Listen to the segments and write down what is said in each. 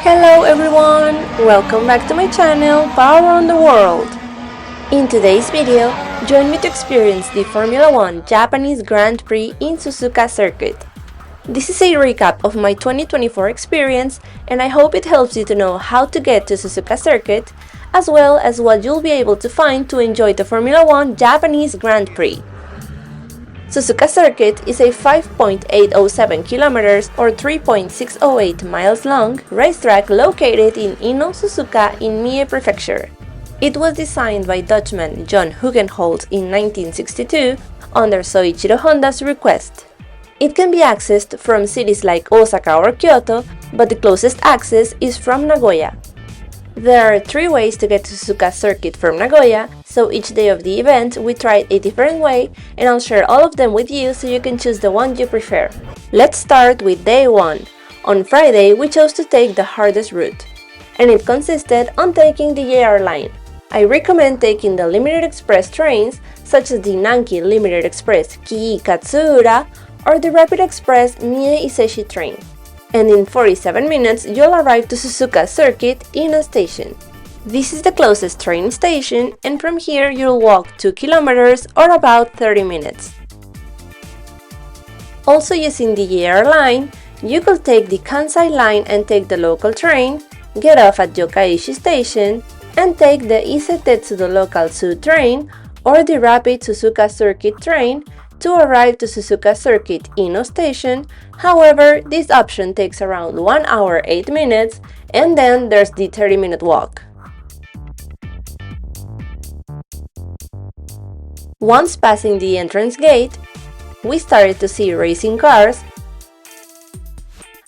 Hello everyone! Welcome back to my channel, paoround.the.world. In today's video, join me to experience the Formula 1 Japanese Grand Prix in Suzuka circuit. This is a recap of my 2024 experience, and I hope it helps you to know how to get to Suzuka circuit, as well as what you'll be able to find to enjoy the Formula 1 Japanese Grand Prix. Suzuka Circuit is a 5.807 kilometers or 3.608 miles long racetrack located in Ino, Suzuka in Mie Prefecture. It was designed by Dutchman John Hugenholt in 1962 under Soichiro Honda's request. It can be accessed from cities like Osaka or Kyoto, but the closest access is from Nagoya. There are 3 ways to get to Suzuka Circuit from Nagoya, so each day of the event we tried a different way, and I'll share all of them with you so you can choose the one you prefer. Let's start with day 1. On Friday we chose to take the hardest route, and it consisted on taking the JR line. I recommend taking the Limited Express trains such as the Nanki Limited Express Kii Katsuura or the Rapid Express Mie Iseshi train. And in 47 minutes you'll arrive to Suzuka Circuit in a station. This is the closest train station, and from here you'll walk 2 kilometers or about 30 minutes. Also using the JR line, you could take the Kansai line and take the local train, get off at Yokkaichi station, and take the Ise Tetsudo Local 2 train or the Rapid Suzuka Circuit train to arrive to Suzuka Circuit Ino station. However, this option takes around 1 hour 8 minutes, and then there's the 30-minute walk. Once passing the entrance gate, we started to see racing cars,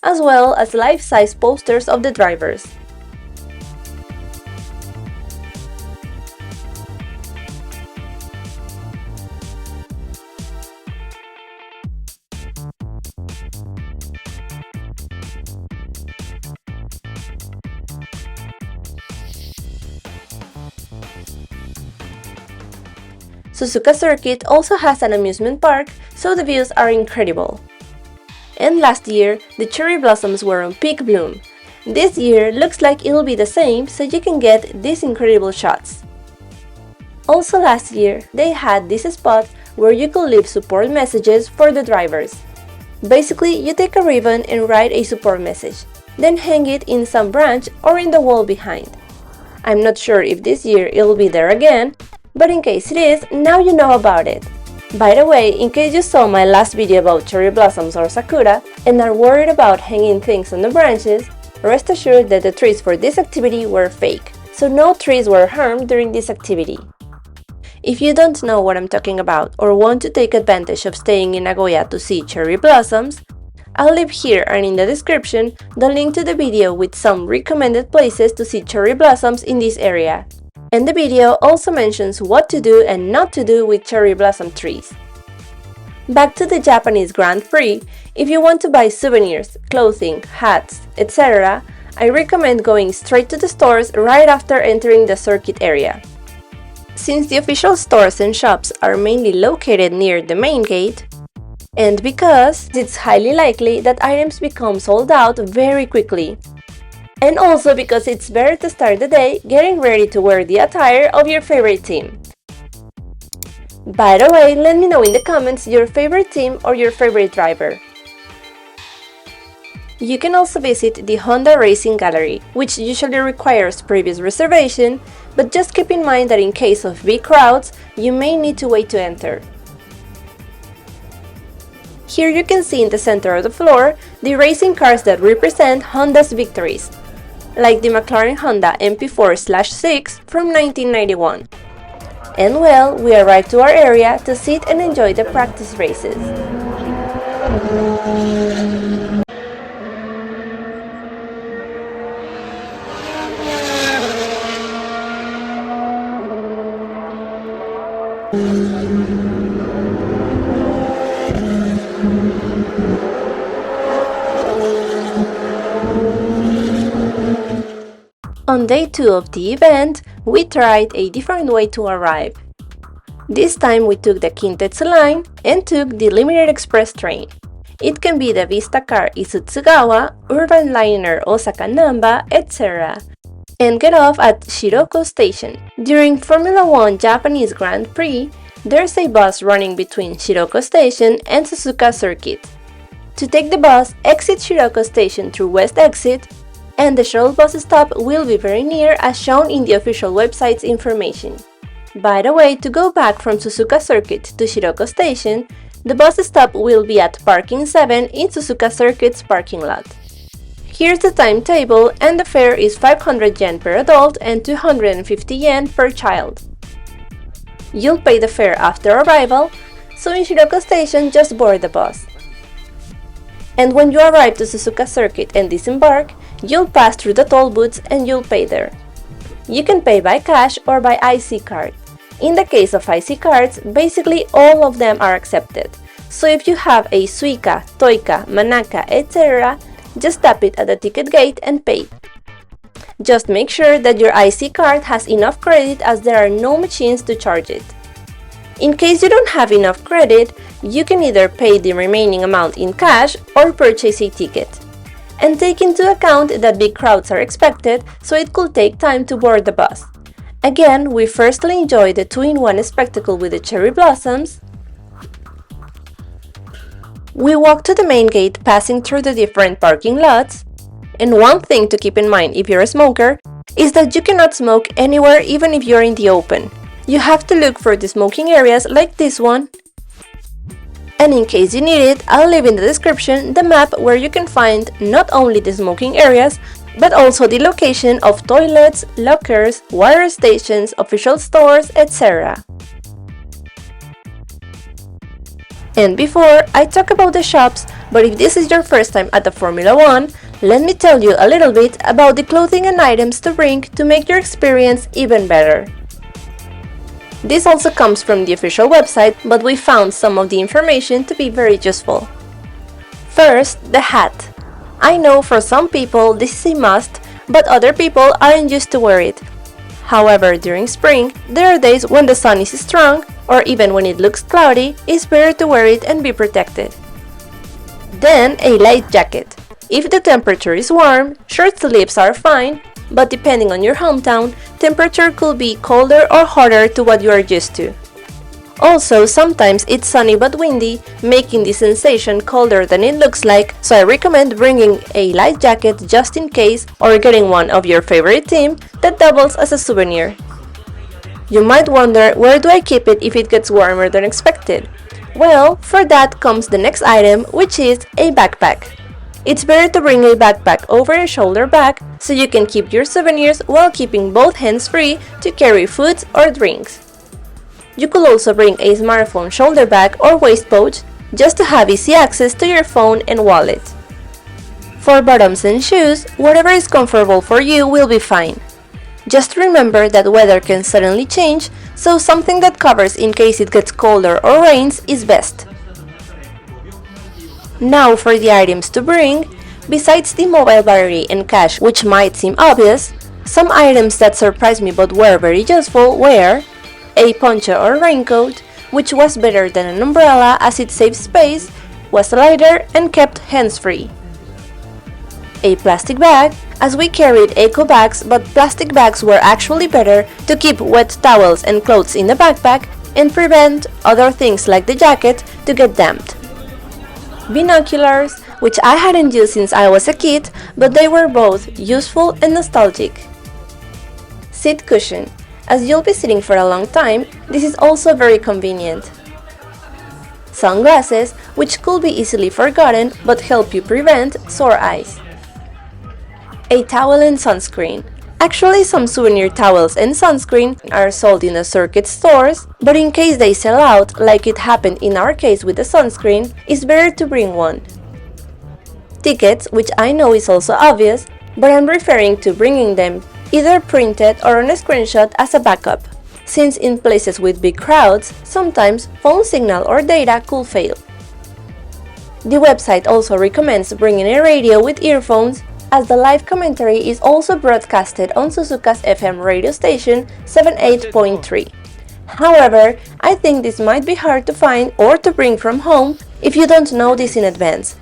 as well as life-size posters of the drivers. Suzuka Circuit also has an amusement park, so the views are incredible. And last year, the cherry blossoms were on peak bloom. This year looks like it'll be the same, so you can get these incredible shots. Also last year, they had this spot where you could leave support messages for the drivers. Basically, you take a ribbon and write a support message, then hang it in some branch or in the wall behind. I'm not sure if this year it'll be there again, but in case it is, now you know about it. By the way, in case you saw my last video about cherry blossoms or sakura and are worried about hanging things on the branches, rest assured that the trees for this activity were fake, so no trees were harmed during this activity. If you don't know what I'm talking about or want to take advantage of staying in Nagoya to see cherry blossoms, I'll leave here and in the description the link to the video with some recommended places to see cherry blossoms in this area. And the video also mentions what to do and not to do with cherry blossom trees. Back to the Japanese Grand Prix, if you want to buy souvenirs, clothing, hats, etc., I recommend going straight to the stores right after entering the circuit area. Since the official stores and shops are mainly located near the main gate, and because it's highly likely that items become sold out very quickly. And also because it's better to start the day getting ready to wear the attire of your favorite team. By the way, let me know in the comments your favorite team or your favorite driver. You can also visit the Honda Racing Gallery, which usually requires previous reservation, but just keep in mind that in case of big crowds, you may need to wait to enter. Here you can see in the center of the floor the racing cars that represent Honda's victories, like the McLaren Honda MP4/6 from 1991. And well, we arrived to our area to sit and enjoy the practice races. On day 2 of the event, we tried a different way to arrive. This time we took the Kintetsu line and took the Limited Express train. It can be the Vista Car Isutsugawa, Urban Liner Osaka Namba, etc. And get off at Shiroko Station. During Formula 1 Japanese Grand Prix, there's a bus running between Shiroko Station and Suzuka Circuit. To take the bus, exit Shiroko Station through West Exit, and the shuttle bus stop will be very near as shown in the official website's information. By the way, to go back from Suzuka Circuit to Shiroko Station, the bus stop will be at Parking 7 in Suzuka Circuit's parking lot. Here's the timetable, and the fare is 500 yen per adult and 250 yen per child. You'll pay the fare after arrival, so in Shiroko Station just board the bus. And when you arrive to Suzuka Circuit and disembark, you'll pass through the toll booths and you'll pay there. You can pay by cash or by IC card. In the case of IC cards, basically all of them are accepted. So if you have a Suica, Toica, Manaka, etc., just tap it at the ticket gate and pay. Just make sure that your IC card has enough credit as there are no machines to charge it. In case you don't have enough credit, you can either pay the remaining amount in cash or purchase a ticket. And take into account that big crowds are expected, so it could take time to board the bus. Again, we firstly enjoy the 2-in-1 spectacle with the cherry blossoms. We walk to the main gate, passing through the different parking lots. And one thing to keep in mind if you're a smoker is that you cannot smoke anywhere even if you're in the open. You have to look for the smoking areas like this one. And in case you need it, I'll leave in the description the map where you can find not only the smoking areas, but also the location of toilets, lockers, water stations, official stores, etc. And before I talk about the shops, but if this is your first time at the Formula 1, let me tell you a little bit about the clothing and items to bring to make your experience even better. This also comes from the official website, but we found some of the information to be very useful. First, the hat. I know for some people this is a must, but other people aren't used to wear it. However, during spring, there are days when the sun is strong, or even when it looks cloudy, it's better to wear it and be protected. Then, a light jacket. If the temperature is warm, short sleeves are fine, but depending on your hometown, temperature could be colder or hotter to what you are used to. Also, sometimes it's sunny but windy, making the sensation colder than it looks like, so I recommend bringing a light jacket just in case or getting one of your favorite team that doubles as a souvenir. You might wonder, where do I keep it if it gets warmer than expected? Well, for that comes the next item, which is a backpack. It's better to bring a backpack over your shoulder bag so you can keep your souvenirs while keeping both hands free to carry foods or drinks. You could also bring a smartphone shoulder bag or waist pouch just to have easy access to your phone and wallet. For bottoms and shoes, whatever is comfortable for you will be fine. Just remember that weather can suddenly change, so something that covers in case it gets colder or rains is best. Now for the items to bring. Besides the mobile battery and cash, which might seem obvious, some items that surprised me but were very useful were a poncho or raincoat, which was better than an umbrella as it saved space, was lighter and kept hands-free. A plastic bag, as we carried eco bags, but plastic bags were actually better to keep wet towels and clothes in the backpack and prevent other things like the jacket to get damped. Binoculars, which I hadn't used since I was a kid, but they were both useful and nostalgic. Seat cushion. As you'll be sitting for a long time, this is also very convenient. Sunglasses, which could be easily forgotten but help you prevent sore eyes. A towel and sunscreen. Actually, some souvenir towels and sunscreen are sold in the circuit stores, but in case they sell out, like it happened in our case with the sunscreen, it's better to bring one. Tickets, which I know is also obvious, but I'm referring to bringing them either printed or on a screenshot as a backup, since in places with big crowds, sometimes phone signal or data could fail. The website also recommends bringing a radio with earphones, as the live commentary is also broadcasted on Suzuka's FM radio station 78.3. However, I think this might be hard to find or to bring from home if you don't know this in advance,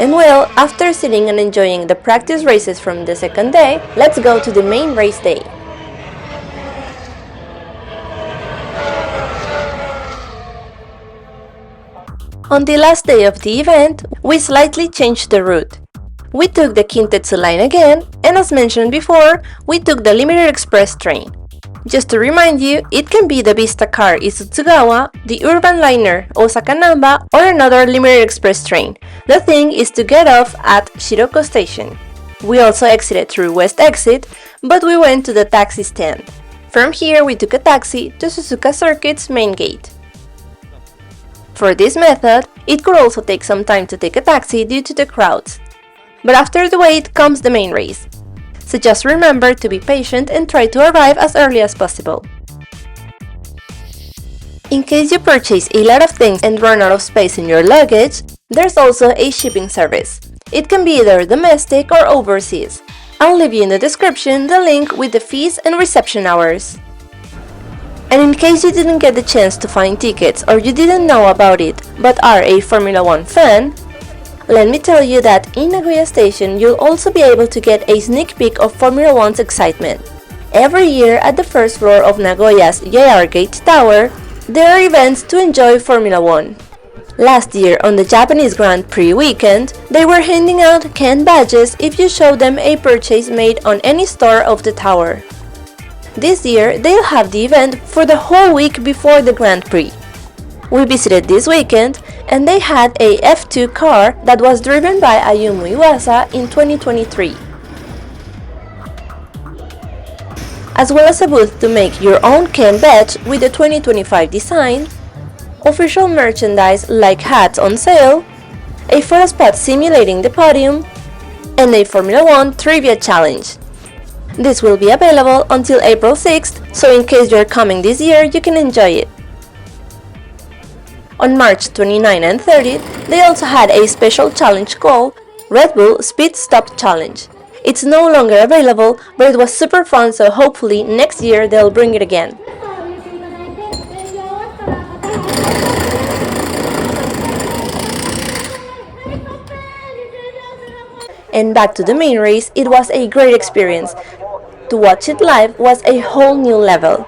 And well, after sitting and enjoying the practice races from the second day, let's go to the main race day. On the last day of the event, we slightly changed the route. We took the Kintetsu line again, and as mentioned before, we took the Limited Express train. Just to remind you, it can be the Vista Car Isutsugawa, the Urban Liner Osaka-Namba, or another Limited Express train. The thing is to get off at Shirakawa Station. We also exited through West Exit, but we went to the taxi stand. From here we took a taxi to Suzuka Circuit's main gate. For this method, it could also take some time to take a taxi due to the crowds. But after the wait comes the main race. So just remember to be patient and try to arrive as early as possible. In case you purchase a lot of things and run out of space in your luggage, there's also a shipping service. It can be either domestic or overseas. I'll leave you in the description the link with the fees and reception hours. And in case you didn't get the chance to find tickets or you didn't know about it but are a Formula 1 fan, let me tell you that in Nagoya Station you'll also be able to get a sneak peek of Formula 1's excitement. Every year at the first floor of Nagoya's JR Gate Tower, there are events to enjoy Formula 1. Last year on the Japanese Grand Prix weekend, they were handing out canned badges if you show them a purchase made on any store of the tower. This year, they'll have the event for the whole week before the Grand Prix. We visited this weekend, and they had a F2 car that was driven by Ayumu Iwasa in 2023. As well as a booth to make your own Ken badge with the 2025 design, official merchandise like hats on sale, a photo spot simulating the podium, and a Formula 1 Trivia Challenge. This will be available until April 6th, so in case you're coming this year, you can enjoy it. On March 29 and 30, they also had a special challenge called Red Bull Speed Stop Challenge. It's no longer available, but it was super fun, so hopefully next year they'll bring it again. And back to the main race, it was a great experience. To watch it live was a whole new level.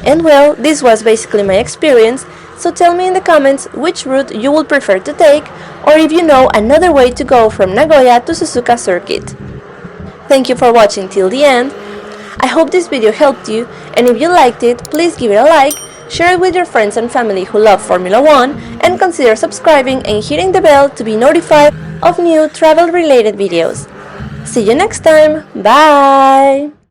And well, this was basically my experience, so tell me in the comments which route you would prefer to take, or if you know another way to go from Nagoya to Suzuka Circuit. Thank you for watching till the end. I hope this video helped you, and if you liked it, please give it a like, share it with your friends and family who love Formula 1, and consider subscribing and hitting the bell to be notified of new travel-related videos. See you next time, bye!